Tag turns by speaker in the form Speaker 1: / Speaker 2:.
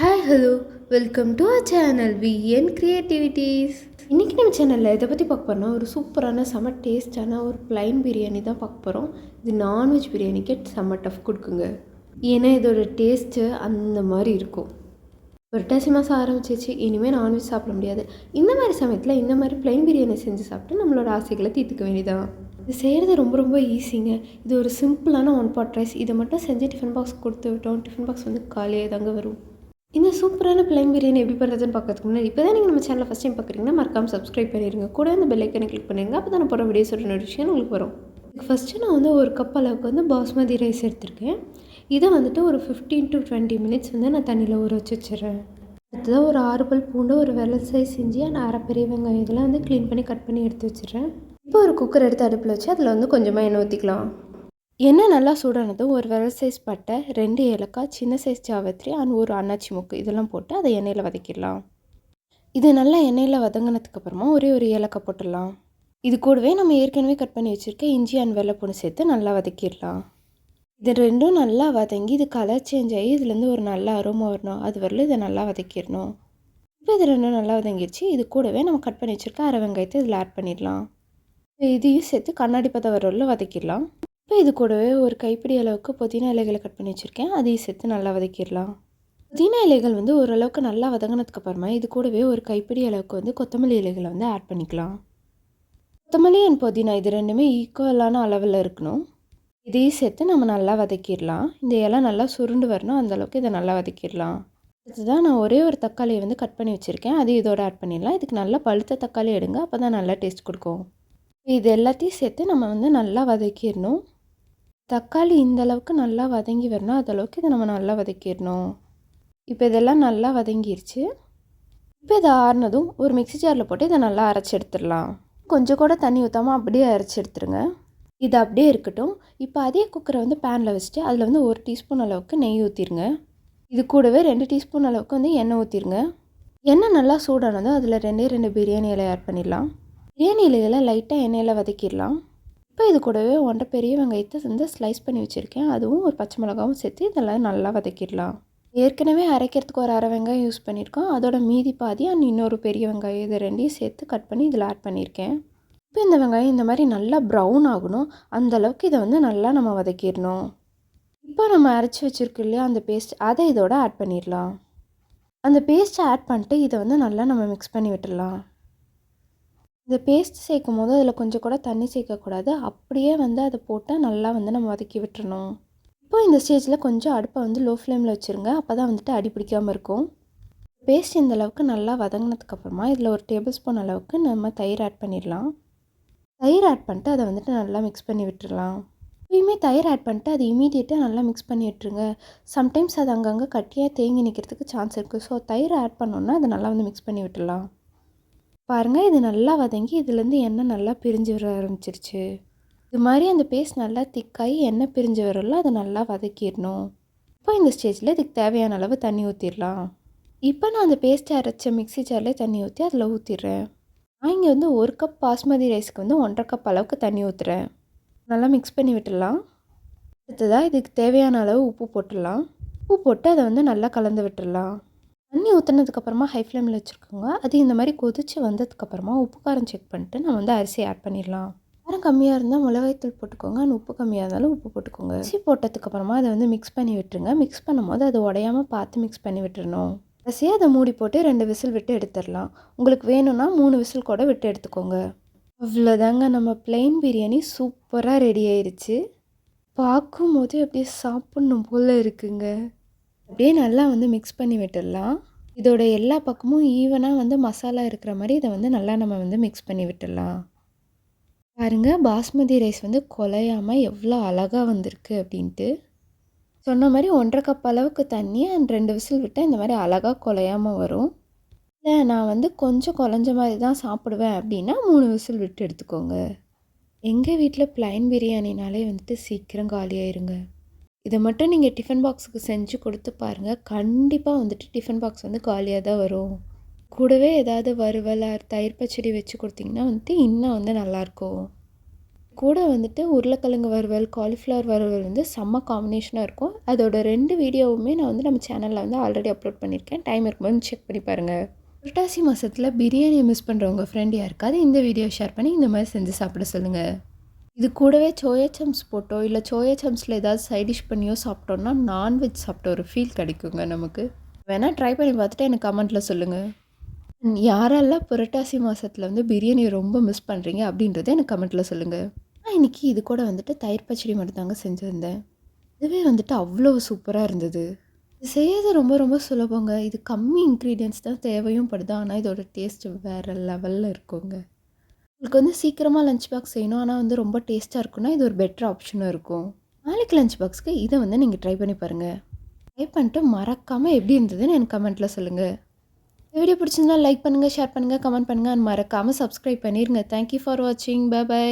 Speaker 1: Hi hello welcome to our channel VN creativities. இன்றைக்கி நம்ம சேனலில் இதை பற்றி பார்க்க போகிறோம்னா ஒரு சூப்பரான செம்ம டேஸ்டான ஒரு ப்ளைன் பிரியாணி தான் பார்க்க போகிறோம். இது நான்வெஜ் பிரியாணிக்கு செம்ம டஃப் கொடுக்குங்க. ஏன்னா இதோட டேஸ்ட்டு அந்த மாதிரி இருக்கும். புரட்டாசி மாதம் ஆரம்பிச்சிச்சு, இனிமேல் நான்வெஜ் சாப்பிட முடியாது. இந்த மாதிரி சமயத்தில் இந்த மாதிரி ப்ளைன் பிரியாணி செஞ்சு சாப்பிட்டு நம்மளோட ஆசைகளை தீர்த்துக்க வேண்டியதான். இது செய்கிறது ரொம்ப ரொம்ப ஈஸிங்க. இது ஒரு சிம்பிளான ஒன் பாட் ரைஸ். இதை மட்டும் செஞ்சு டிஃபன் பாக்ஸ் கொடுத்து விட்டோம், டிஃபன் பாக்ஸ் வந்து காலியாக தாங்க வரும். இந்த சூப்பரான ப்ளைன் பிரியாணி எப்படி பண்ணுறதுன்னு பார்க்கறதுக்கு முன்னாடி இப்போ தான் நீங்கள் நம்ம சேனலை ஃபஸ்ட் டைம் பார்க்குறீங்கன்னா மறக்காமல் சப்ஸ்கிரைப் பண்ணிடுங்க. கூட அந்த பெல் ஐக்கனை கிளிக் பண்ணிடுங்க. அப்போ தான் நான் போகிற வீடியோஸோட நோட்டிஃபிகேஷன் உங்களுக்கு வரும். ஃபஸ்ட்டு நான் வந்து ஒரு கப் அளவுக்கு வந்து பாஸ்மதி ரைஸ் எடுத்திருக்கேன். இதை வந்துட்டு ஒரு 15 to 20 மினிட்ஸ் வந்து நான் தண்ணியில் ஊற வச்சு வச்சிடுறேன். அடுத்ததாக ஒரு 6 பல் பூண்டு, ஒரு வெள்ளை சைஸ் இஞ்சி, அரை பெரிய வெங்காயம் இதெல்லாம் வந்து க்ளீன் பண்ணி கட் பண்ணி எடுத்து வச்சிடுறேன். இப்போ ஒரு குக்கர் எடுத்து அடுப்பில் வச்சு அதில் வந்து கொஞ்சமாக எண்ணெய் ஊற்றிக்கலாம். எண்ணெய் நல்லா சூடானதும் ஒரு வெள்ளை சைஸ் பட்டை, 2 ஏலக்காய், சின்ன சைஸ் ஜாவத்ரி அண்ட் ஒரு அன்னாச்சி முக்கு இதெல்லாம் போட்டு அதை எண்ணெயில் வதக்கிடலாம். இது நல்லா எண்ணெயில் வதங்கினதுக்கு அப்புறமா ஒரே ஒரு ஏலக்காய் போட்டுடலாம். இது கூடவே நம்ம ஏற்கனவே கட் பண்ணி வச்சுருக்க இஞ்சி அண்ட் வெள்ளைப்பூண்டு சேர்த்து நல்லா வதக்கிடலாம். இது ரெண்டும் நல்லா வதங்கி இது கலர் சேஞ்ச் ஆகி இதுலேருந்து ஒரு நல்ல அரோமா வரணும். அது வரல இதை நல்லா வதக்கிடணும். இப்போ இது ரெண்டும் நல்லா வதங்கிடுச்சு. இது கூடவே நம்ம கட் பண்ணி வச்சுருக்க அரை வெங்காயத்தை இதில் ஆட் பண்ணிடலாம். இதையும் சேர்த்து கண்ணாடி பதம் வரல வதக்கிடலாம். இப்போ இது கூடவே ஒரு கைப்பிடி அளவுக்கு புதினா இலைகளை கட் பண்ணி வச்சுருக்கேன். அதையும் சேர்த்து நல்லா வதக்கிடலாம். புதினா இலைகள் வந்து ஓரளவுக்கு நல்லா வதங்கினதுக்கு அப்புறமா இது கூடவே ஒரு கைப்பிடி அளவுக்கு வந்து கொத்தமல்லி இலைகளை வந்து ஆட் பண்ணிக்கலாம். கொத்தமல்லி அண்ட் புதினா இது ரெண்டுமே ஈக்குவலான அளவில் இருக்கணும். இதையும் சேர்த்து நம்ம நல்லா வதக்கிடலாம். இந்த இலை நல்லா சுருண்டு வரணும், அந்தளவுக்கு இதை நல்லா வதக்கிடலாம். அடுத்ததான் நான் ஒரே ஒரு தக்காளியை வந்து கட் பண்ணி வச்சுருக்கேன். அதையும் இதோட ஆட் பண்ணிடலாம். இதுக்கு நல்லா பழுத்த தக்காளி எடுங்க, அப்போ தான் நல்லா டேஸ்ட் கொடுக்கும். இது எல்லாத்தையும் சேர்த்து நம்ம வந்து நல்லா வதக்கிடணும். தக்காளி இந்த அளவுக்கு நல்லா வதங்கி வரணும், அதளவுக்கு இதை நம்ம நல்லா வதக்கிடணும். இப்போ இதெல்லாம் நல்லா வதங்கிருச்சு. இப்போ இதை ஆறுனதும் ஒரு மிக்ஸி ஜாரில் போட்டு இதை நல்லா அரைச்சி எடுத்துடலாம். கொஞ்சம் கூட தண்ணி ஊற்றாமல் அப்படியே அரைச்சி எடுத்துருங்க. இது அப்படியே இருக்கட்டும். இப்போ அதே குக்கரை வந்து பேனில் வச்சுட்டு அதில் வந்து 1 டீஸ்பூன் அளவுக்கு நெய் ஊற்றிருங்க. இது கூடவே 2 டீஸ்பூன் அளவுக்கு வந்து எண்ணெய் ஊற்றிருங்க. எண்ணெய் நல்லா சூடானதும் அதில் 2 பிரியாணி இலை ஆட் பண்ணிடலாம். பிரியாணி இலைகளை லைட்டாக எண்ணெயில் வதக்கிடலாம். இப்போ இது கூடவே 1 பெரிய வெங்காயத்தை வந்து ஸ்லைஸ் பண்ணி வச்சுருக்கேன். அதுவும் ஒரு பச்சை மிளகாவும் சேர்த்து இதெல்லாம் நல்லா வதக்கிடலாம். ஏற்கனவே அரைக்கிறதுக்கு ஒரு அரை வெங்காயம் யூஸ் பண்ணியிருக்கோம். அதோட மீதி பாதி அண்ட் இன்னொரு பெரிய வெங்காயம் இது ரெண்டையும் சேர்த்து கட் பண்ணி இதில் ஆட் பண்ணியிருக்கேன். இப்போ இந்த வெங்காயம் இந்த மாதிரி நல்லா ப்ரௌன் ஆகணும், அந்தளவுக்கு இதை வந்து நல்லா நம்ம வதக்கிடணும். இப்போ நம்ம அரைச்சி வச்சுருக்கோம் இல்லையா அந்த பேஸ்ட், அதை இதோட ஆட் பண்ணிடலாம். அந்த பேஸ்ட்டை ஆட் பண்ணிட்டு இதை வந்து நல்லா நம்ம மிக்ஸ் பண்ணி விட்டுடலாம். இந்த பேஸ்ட் சேர்க்கும் போது அதில் கொஞ்சம் கூட தண்ணி சேர்க்கக்கூடாது. அப்படியே வந்து அதை போட்டால் நல்லா வந்து நம்ம வதக்கி விட்டுறணும். இப்போ இந்த ஸ்டேஜில் கொஞ்சம் அடுப்பை வந்து லோ ஃப்ளேமில் வச்சுருங்க. அப்போ தான் வந்துட்டு அடி பிடிக்காமல் இருக்கும். பேஸ்ட் இந்த அளவுக்கு நல்லா வதங்கினதுக்கப்புறமா இதில் ஒரு டேபிள் ஸ்பூன் அளவுக்கு நம்ம தயிர் ஆட் பண்ணிடலாம். தயிர் ஆட் பண்ணிட்டு அதை வந்துட்டு நல்லா மிக்ஸ் பண்ணி விட்டுடலாம். எப்பயுமே தயிர் ஆட் பண்ணிட்டு அது இமீடியட்டாக நல்லா மிக்ஸ் பண்ணி விட்டுருங்க. சம்டைம்ஸ் அது அங்கங்கே கட்டியாக தேங்கி நிற்கிறதுக்கு சான்ஸ் இருக்குது. ஸோ தயிர் ஆட் பண்ணோன்னா அதை நல்லா வந்து மிக்ஸ் பண்ணி விட்டுடலாம். பாருங்கள், இது நல்லா வதங்கி இதுலேருந்து எண்ணெய் நல்லா பிரிஞ்சு வர ஆரம்பிச்சிருச்சு. இது மாதிரி அந்த பேஸ்ட் நல்லா திக்காகி எண்ணெய் பிரிஞ்சு வரல, அதை நல்லா வதக்கிடணும். இப்போ இந்த ஸ்டேஜில் இதுக்கு தேவையான அளவு தண்ணி ஊற்றிடலாம். இப்போ நான் அந்த பேஸ்ட்டை அரைச்ச மிக்ஸி ஜாரில் தண்ணி ஊற்றி அதில் ஊற்றிடுறேன். நான் இங்கே வந்து 1 கப் பாஸ்மதி ரைஸ்க்கு வந்து 1.5 கப் அளவுக்கு தண்ணி ஊற்றுறேன். நல்லா மிக்ஸ் பண்ணி விட்டுடலாம். அடுத்ததாக இதுக்கு தேவையான அளவு உப்பு போட்டுடலாம். உப்பு போட்டு அதை வந்து நல்லா கலந்து விட்டுடலாம். தண்ணி ஊற்றினதுக்கப்புறமா ஹை ஃப்ளேமில் வச்சுருக்கோங்க. அது இந்த மாதிரி கொதித்து வந்ததுக்கப்புறமா உப்பு காரம் செக் பண்ணிட்டு நம்ம வந்து அரிசி ஆட் பண்ணிடலாம். காரம் கம்மியாக இருந்தால் மிளகாய்த்தூள் போட்டுக்கோங்க, அண்ட் உப்பு கம்மியாக இருந்தாலும் உப்பு போட்டுக்கோங்க. அரிசி போட்டதுக்கப்புறமா அதை வந்து மிக்ஸ் பண்ணி விட்டுருங்க. மிக்ஸ் பண்ணும்போது அது உடையாமல் பார்த்து மிக்ஸ் பண்ணி விட்டுறணும். அரிசியை அதை மூடி போட்டு 2 விசில் விட்டு எடுத்துடலாம். உங்களுக்கு வேணும்னா 3 விசில் கூட விட்டு எடுத்துக்கோங்க. அவ்வளோதாங்க, நம்ம ப்ளைன் பிரியாணி சூப்பராக ரெடி ஆயிடுச்சு. பார்க்கும்போது அப்படியே சாப்பிட்ணும் போல் இருக்குங்க. அப்படியே நல்லா வந்து மிக்ஸ் பண்ணி விட்டுடலாம். இதோட எல்லா பக்கமும் ஈவனாக வந்து மசாலா இருக்கிற மாதிரி இதை வந்து நல்லா நம்ம வந்து மிக்ஸ் பண்ணி விட்டுடலாம். பாருங்கள், பாஸ்மதி ரைஸ் வந்து குலையாமல் எவ்வளோ அழகாக வந்திருக்கு அப்படின்ட்டு. சொன்ன மாதிரி 1.5 கப் அளவுக்கு தண்ணி அண்ட் 2 விசில் விட்டால் இந்த மாதிரி அழகாக குலையாமல் வரும். இல்லை நான் வந்து கொஞ்சம் குழஞ்ச மாதிரி தான் சாப்பிடுவேன் அப்படின்னா 3 விசில் விட்டு எடுத்துக்கோங்க. எங்கள் வீட்டில் ப்ளைன் பிரியாணினாலே வந்துட்டு சீக்கிரம் காலியாயிருங்க. இதை மட்டும் நீங்கள் டிஃபன் பாக்ஸுக்கு செஞ்சு கொடுத்து பாருங்கள். கண்டிப்பாக வந்துட்டு டிஃபன் பாக்ஸ் வந்து காலியாக தான் வரும். கூடவே ஏதாவது வறுவல் தயிர் பச்சடி வச்சு கொடுத்தீங்கன்னா வந்துட்டு இன்னும் வந்து நல்லாயிருக்கும். கூட வந்துட்டு உருளைக்கிழங்கு வறுவல், காலிஃப்ளவர் வறுவல் வந்து செம்ம காம்பினேஷனாக இருக்கும். அதோட 2 வீடியோவுமே நான் வந்து நம்ம சேனலில் வந்து ஆல்ரெடி அப்லோட் பண்ணியிருக்கேன். டைம் இருக்கும்போது செக் பண்ணி பாருங்கள். புரட்டாசி மாதத்தில் பிரியாணியை மிஸ் பண்ணுற உங்கள் ஃப்ரெண்ட் யாருக்காவது இந்த வீடியோ ஷேர் பண்ணி இந்த மாதிரி செஞ்சு சாப்பிட சொல்லுங்கள். இது கூடவே சோயா சம்ப்ஸ் போட்டோ இல்லை சோயா சம்ப்ஸில் ஏதாவது சைட் டிஷ் பண்ணியோ சாப்பிட்டோன்னா நான்வெஜ் சாப்பிட்ட ஒரு ஃபீல் கிடைக்குங்க நமக்கு. வேணால் ட்ரை பண்ணி பார்த்துட்டு எனக்கு கமெண்ட்டில் சொல்லுங்கள். யாரெல்லாம் புரட்டாசி மாதத்தில் வந்து பிரியாணியை ரொம்ப மிஸ் பண்ணுறீங்க அப்படின்றத எனக்கு கமெண்ட்டில் சொல்லுங்கள். நான் இன்றைக்கி இது கூட வந்துட்டு தயிர் பச்சடி மட்டும் தாங்க செஞ்சுருந்தேன். இதுவே வந்துட்டு அவ்வளோ சூப்பராக இருந்தது. இது செய்யறது ரொம்ப ரொம்ப சுலபங்க. இது கம்மி இன்க்ரீடியன்ட்ஸ் தான் தேவையும் படுது. ஆனால் இதோட டேஸ்ட் வேறு லெவலில் இருக்குங்க. உங்களுக்கு வந்து சீக்கிரமாக லஞ்ச் பாக்ஸ் செய்யணும், ஆனால் வந்து ரொம்ப டேஸ்ட்டாக இருக்குன்னா இது ஒரு பெட்டர் ஆப்ஷனும் இருக்கும். நாளைக்கு லஞ்ச் பாக்ஸ்க்கு இதை வந்து நீங்கள் ட்ரை பண்ணி பாருங்கள். ட்ரை பண்ணிட்டு மறக்காமல் எப்படி இருந்ததுன்னு எனக்கு கமெண்ட்டில் சொல்லுங்கள். இந்த வீடியோ பிடிச்சிருந்தா லைக் பண்ணுங்கள், ஷேர் பண்ணுங்கள், கமெண்ட் பண்ணுங்கள் அண்ட் மறக்காமல் சப்ஸ்கிரைப் பண்ணிடுங்க. தேங்க்யூ ஃபார் வாட்சிங். பை.